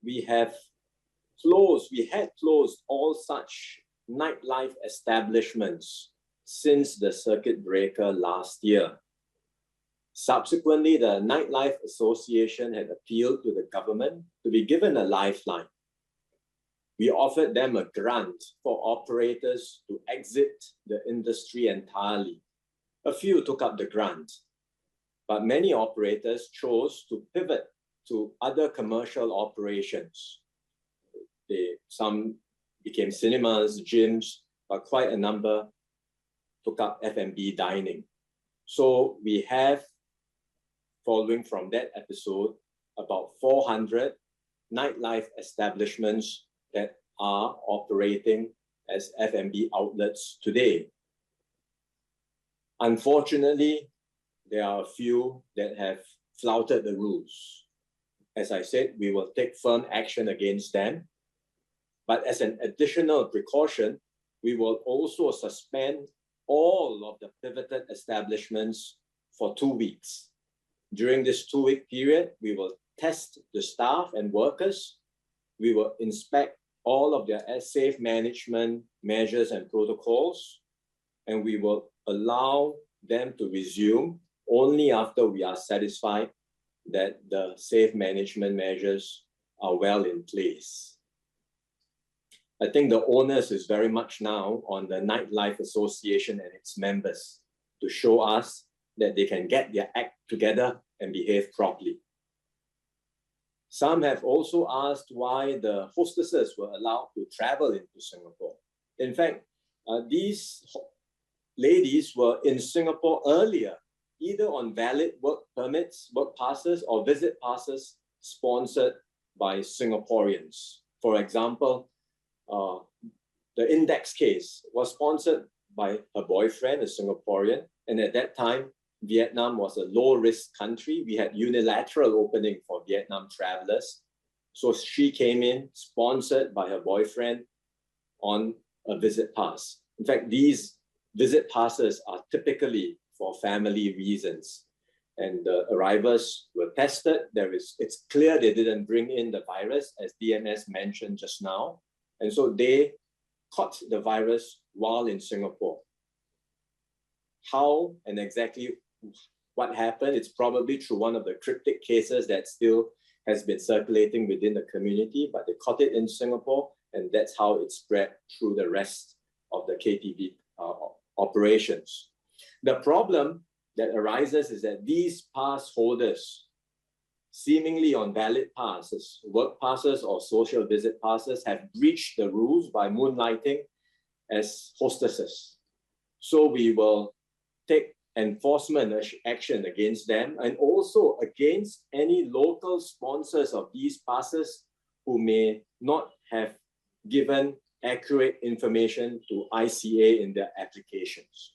we had closed all such nightlife establishments since the circuit breaker last year. Subsequently, the Nightlife Association had appealed to the government to be given a lifeline. We offered them a grant for operators to exit the industry entirely. A few took up the grant, but many operators chose to pivot to other commercial operations. Some became cinemas, gyms, but quite a number took up F&B dining. So we have, following from that episode, about 400 nightlife establishments that are operating as F&B outlets today. Unfortunately, there are a few that have flouted the rules. As I said, we will take firm action against them. But as an additional precaution, we will also suspend all of the pivoted establishments for 2 weeks. During this 2-week period, we will test the staff and workers. We will inspect all of their safe management measures and protocols, and we will allow them to resume only after we are satisfied that the safe management measures are well in place. I think the onus is very much now on the Nightlife Association and its members to show us that they can get their act together and behave properly. Some have also asked why the hostesses were allowed to travel into Singapore. In fact, these ladies were in Singapore earlier, either on valid work permits, work passes, or visit passes sponsored by Singaporeans. For example, the Index case was sponsored by her boyfriend, a Singaporean, and at that time, Vietnam was a low-risk country. We had unilateral opening for Vietnam travelers. So she came in, sponsored by her boyfriend, on a visit pass. In fact, these visit passes are typically for family reasons. And the arrivals were tested. It's clear they didn't bring in the virus, as DMS mentioned just now. And so they caught the virus while in Singapore. How and exactly what happened, it's probably through one of the cryptic cases that still has been circulating within the community, but they caught it in Singapore, and that's how it spread through the rest of the KTV operations. The problem that arises is that these pass holders, seemingly on valid passes, work passes or social visit passes, have breached the rules by moonlighting as hostesses. So we will take enforcement action against them and also against any local sponsors of these passes who may not have given accurate information to ICA in their applications.